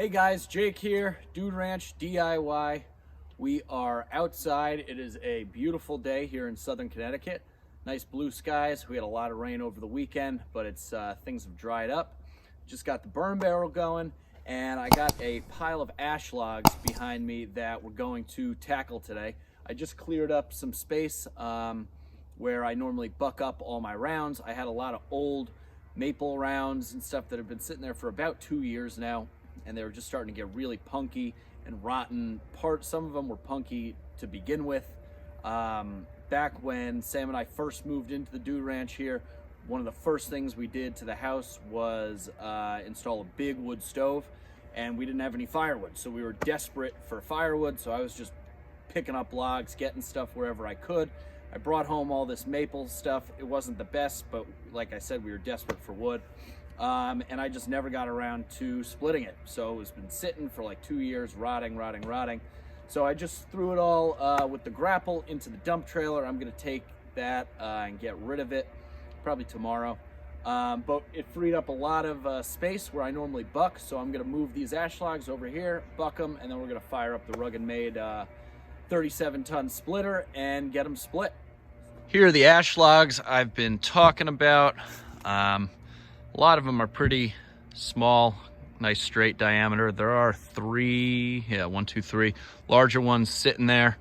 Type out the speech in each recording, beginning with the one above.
Hey guys, Jake here, Dude Ranch DIY. We are outside. It is a beautiful day here in southern Connecticut. Nice blue skies. We had a lot of rain over the weekend, but things have dried up. Just got the burn barrel going, and I got a pile of ash logs behind me that we're going to tackle today. I just cleared up some space where I normally buck up all my rounds. I had a lot of old maple rounds and stuff that have been sitting there for about 2 years now, and they were just starting to get really punky and rotten. Some of them were punky to begin with. Back when Sam and I first moved into the Dude Ranch here, one of the first things we did to the house was install a big wood stove, and we didn't have any firewood, so we were desperate for firewood. So I was just picking up logs, getting stuff wherever I could. I brought home all this maple stuff. It wasn't the best, but like I said, we were desperate for wood. And I just never got around to splitting it. So it's been sitting for like 2 years, rotting. So I just threw it all with the Grapple into the dump trailer. I'm gonna take that and get rid of it probably tomorrow. But it freed up a lot of space where I normally buck. So I'm gonna move these ash logs over here, buck them, and then we're gonna fire up the RuggedMade 37-ton splitter and get them split. Here are the ash logs I've been talking about. A lot of them are pretty small, nice straight diameter. There are one, two, three larger ones sitting there.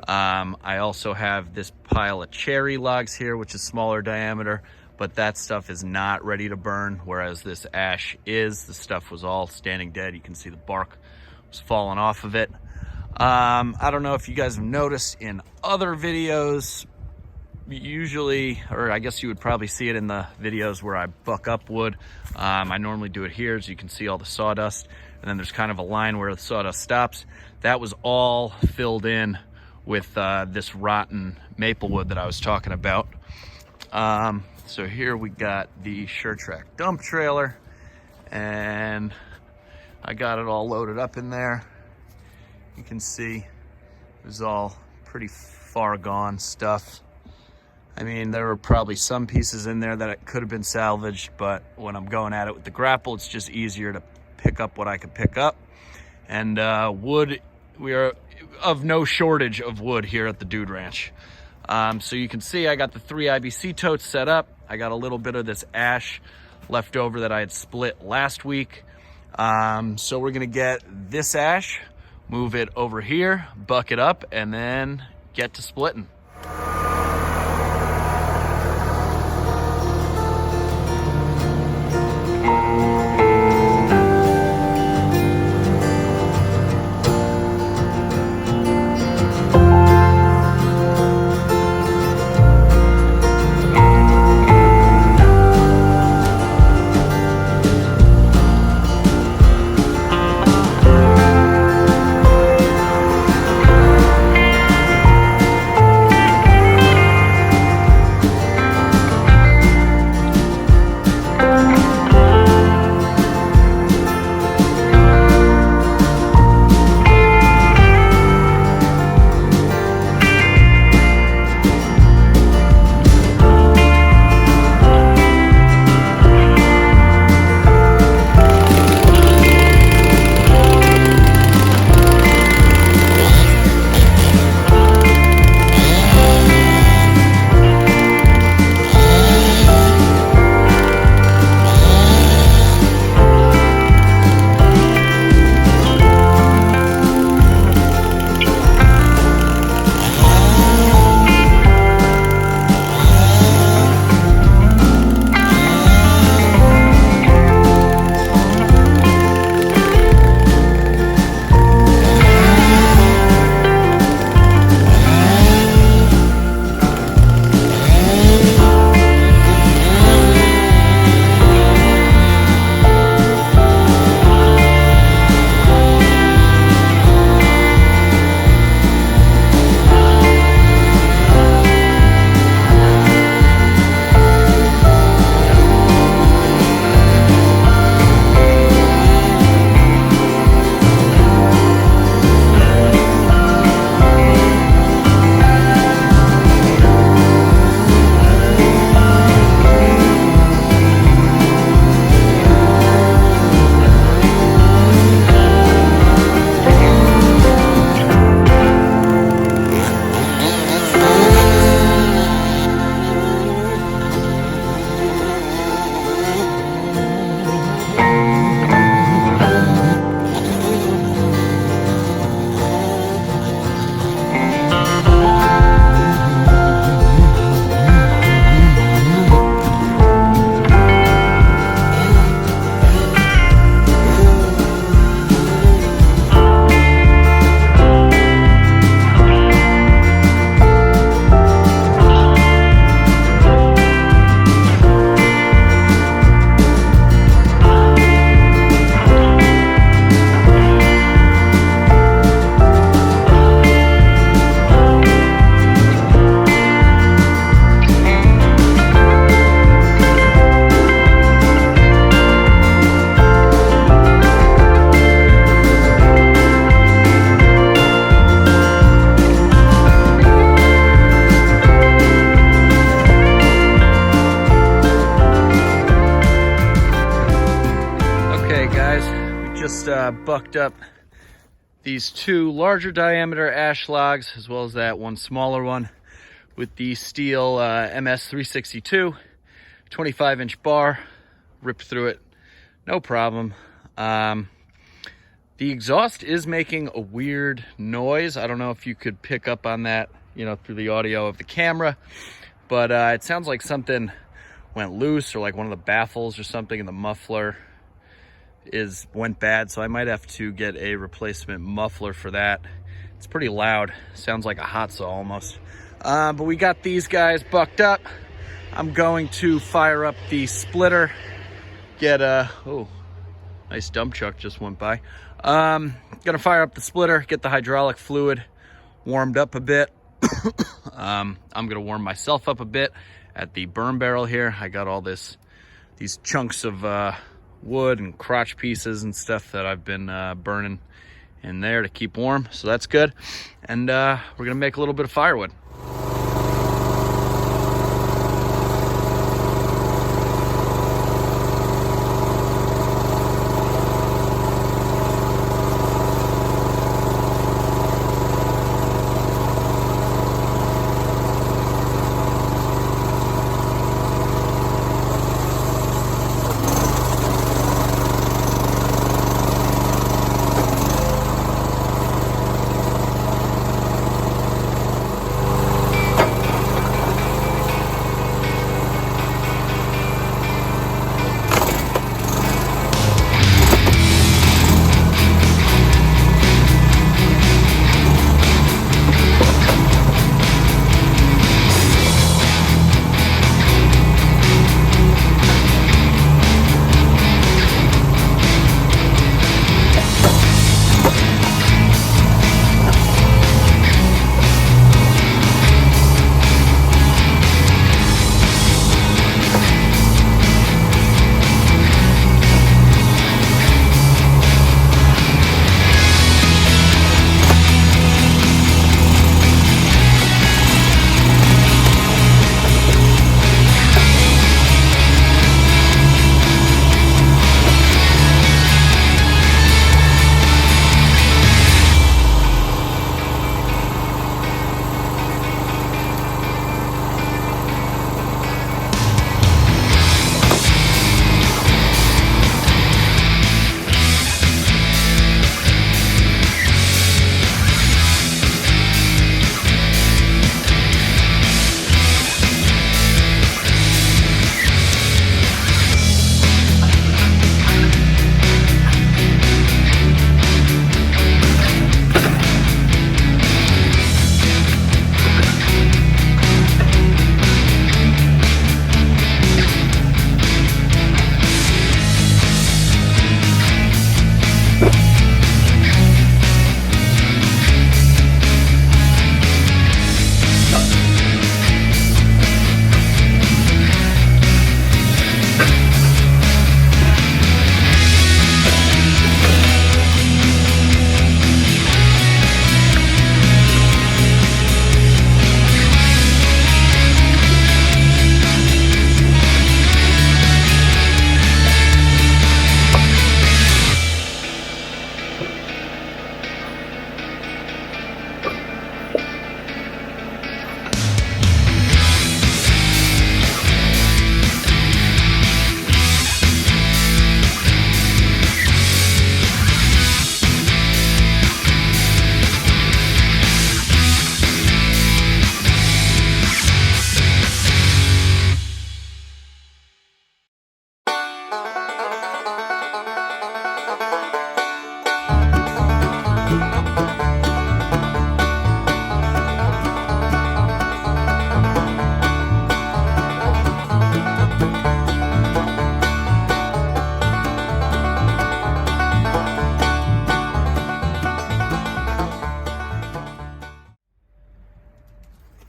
I also have this pile of cherry logs here, which is smaller diameter, but that stuff is not ready to burn, whereas this ash is. The stuff was all standing dead. You can see the bark was falling off of it. I don't know if you guys have noticed in other videos, usually, or I guess you would probably see it in the videos where I buck up wood. I normally do it here, as you can see all the sawdust, and then there's kind of a line where the sawdust stops. That was all filled in with this rotten maple wood that I was talking about. So here we got the SureTrack dump trailer, and I got it all loaded up in there. You can see it was all pretty far gone stuff. I mean, there were probably some pieces in there that it could have been salvaged, but when I'm going at it with the Grapple, it's just easier to pick up what I could pick up. And wood, we are of no shortage of wood here at the Dude Ranch. So you can see I got the 3 IBC totes set up. I got a little bit of this ash left over that I had split last week. So we're gonna get this ash, move it over here, buck it up, and then get to splitting. bucked up these two larger diameter ash logs, as well as that one smaller one, with the Stihl MS-362, 25-inch bar. Ripped through it, no problem. The exhaust is making a weird noise. I don't know if you could pick up on that, you know, through the audio of the camera, but it sounds like something went loose, or like one of the baffles or something in the muffler went bad. So I might have to get a replacement muffler for that. It's pretty loud, sounds like a hot saw almost. But we got these guys bucked up. I'm going to fire up the splitter, get oh, nice dump truck just went by. Gonna fire up the splitter, get the hydraulic fluid warmed up a bit. I'm gonna warm myself up a bit at the burn barrel here. I got all these chunks of wood and crotch pieces and stuff that I've been burning in there to keep warm, so that's good. And we're gonna make a little bit of firewood.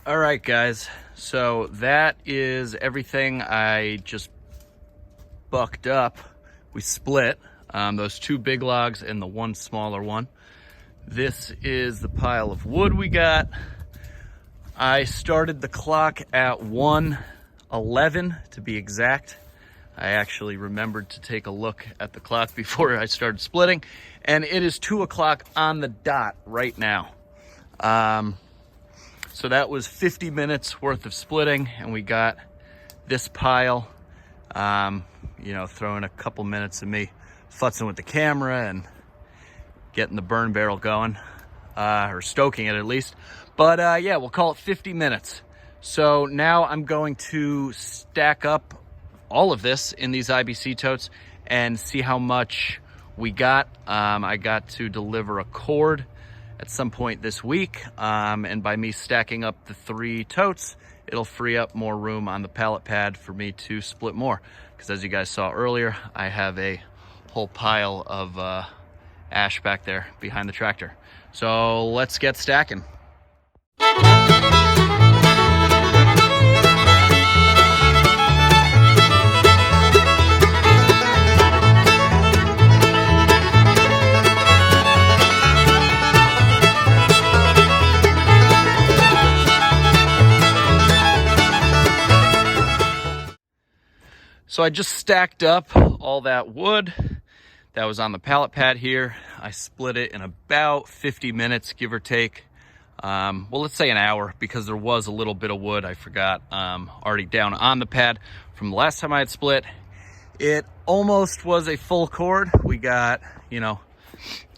All right, guys, so that is everything I just bucked up. We split those two big logs and the one smaller one. This is the pile of wood we got. I started the clock at 1:11 to be exact. I actually remembered to take a look at the clock before I started splitting, and it is 2 o'clock on the dot right now. So that was 50 minutes worth of splitting, and we got this pile, you know, throwing a couple minutes of me futzing with the camera and getting the burn barrel going, or stoking it at least. But yeah, we'll call it 50 minutes. So now I'm going to stack up all of this in these IBC totes and see how much we got. I got to deliver a cord at some point this week, and by me stacking up the 3 totes, it'll free up more room on the pallet pad for me to split more, because as you guys saw earlier, I have a whole pile of ash back there behind the tractor. So let's get stacking. So I just stacked up all that wood that was on the pallet pad here. I split it in about 50 minutes, give or take. Well, let's say an hour, because there was a little bit of wood I forgot already down on the pad from the last time I had split. It almost was a full cord. We got, you know,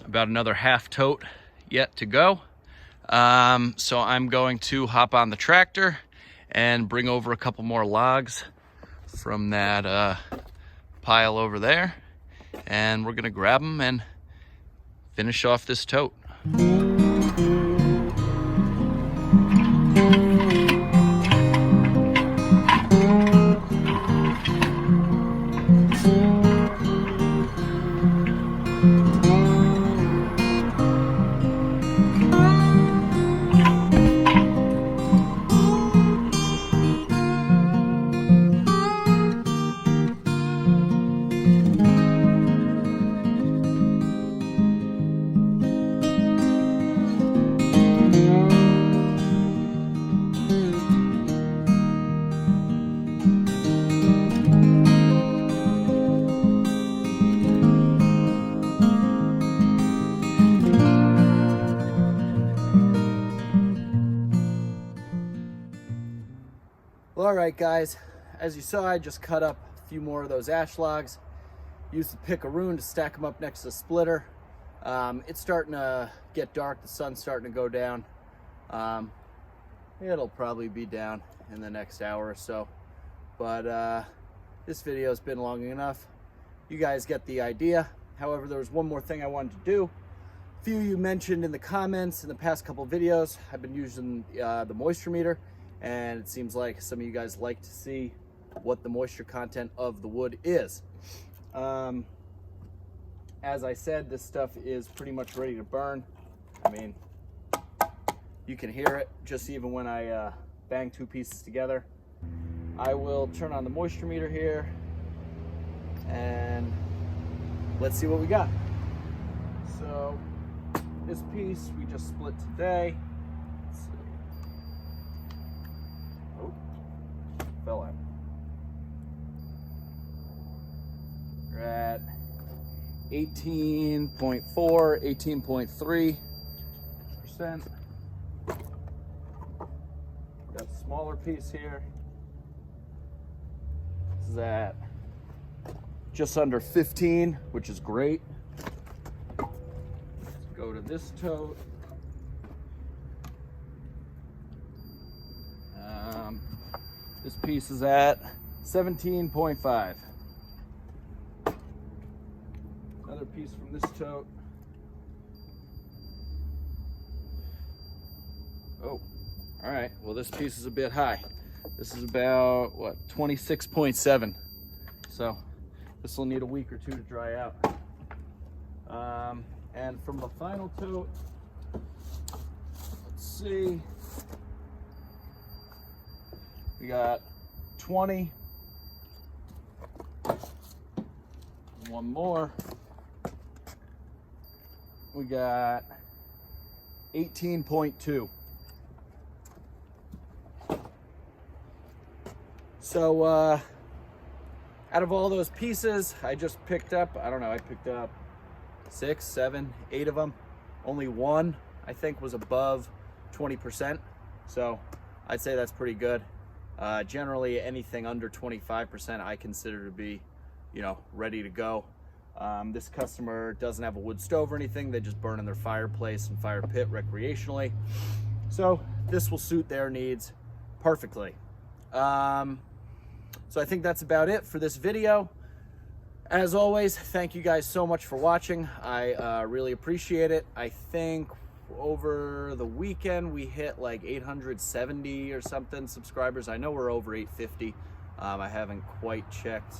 about another half tote yet to go. So I'm going to hop on the tractor and bring over a couple more logs from that pile over there, and we're gonna grab them and finish off this tote. Well, all right, guys, as you saw, I just cut up a few more of those ash logs, used the pickaroon to stack them up next to the splitter. It's starting to get dark, the sun's starting to go down. It'll probably be down in the next hour or so, but this video's been long enough. You guys get the idea. However, there was one more thing I wanted to do. A few of you mentioned in the comments in the past couple videos, I've been using the moisture meter, and it seems like some of you guys like to see what the moisture content of the wood is. As I said, this stuff is pretty much ready to burn. I mean, you can hear it just even when I bang 2 pieces together. I will turn on the moisture meter here and let's see what we got. So this piece we just split today. Let's see. Oh, fell out. We're at 18.4, 18.3%. Got a smaller piece here. This is at just under 15, which is great. Let's go to this tote. This piece is at 17.5. Another piece from this tote. Oh, all right. Well, this piece is a bit high. This is about, what, 26.7. So this will need a week or two to dry out. And from the final tote, let's see. We got 20. One more. We got 18.2. So Out of all those pieces, I just picked up, I don't know, I picked up 6, 7, 8 of them. Only one, I think, was above 20%. So I'd say that's pretty good. Generally, anything under 25% I consider to be, you know, ready to go. This customer doesn't have a wood stove or anything. They just burn in their fireplace and fire pit recreationally. So this will suit their needs perfectly. So I think that's about it for this video. As always, thank you guys so much for watching. I really appreciate it. I think over the weekend we hit like 870 or something subscribers. I know we're over 850. I haven't quite checked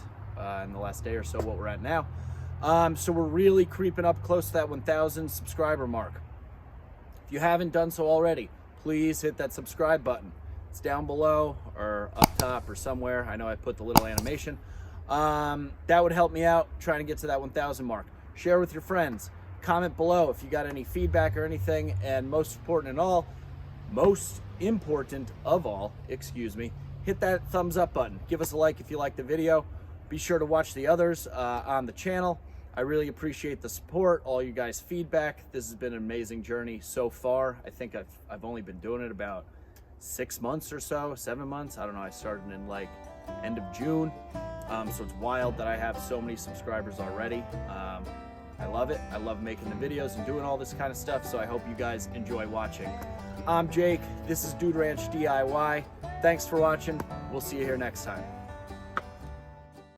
in the last day or so what we're at now. So we're really creeping up close to that 1,000 subscriber mark. If you haven't done so already, please hit that subscribe button. It's down below or up top or somewhere. I know I put the little animation. That would help me out trying to get to that 1,000 mark. Share with your friends. Comment below if you got any feedback or anything. And most important of all, excuse me, hit that thumbs up button. Give us a like if you like the video. Be sure to watch the others on the channel. I really appreciate the support, all you guys' feedback. This has been an amazing journey so far. I think I've only been doing it about 6 months or so, 7 months. I don't know, I started in like end of June. So it's wild that I have so many subscribers already. I love it. I love making the videos and doing all this kind of stuff. So I hope you guys enjoy watching. I'm Jake. This is Dude Ranch DIY. Thanks for watching. We'll see you here next time.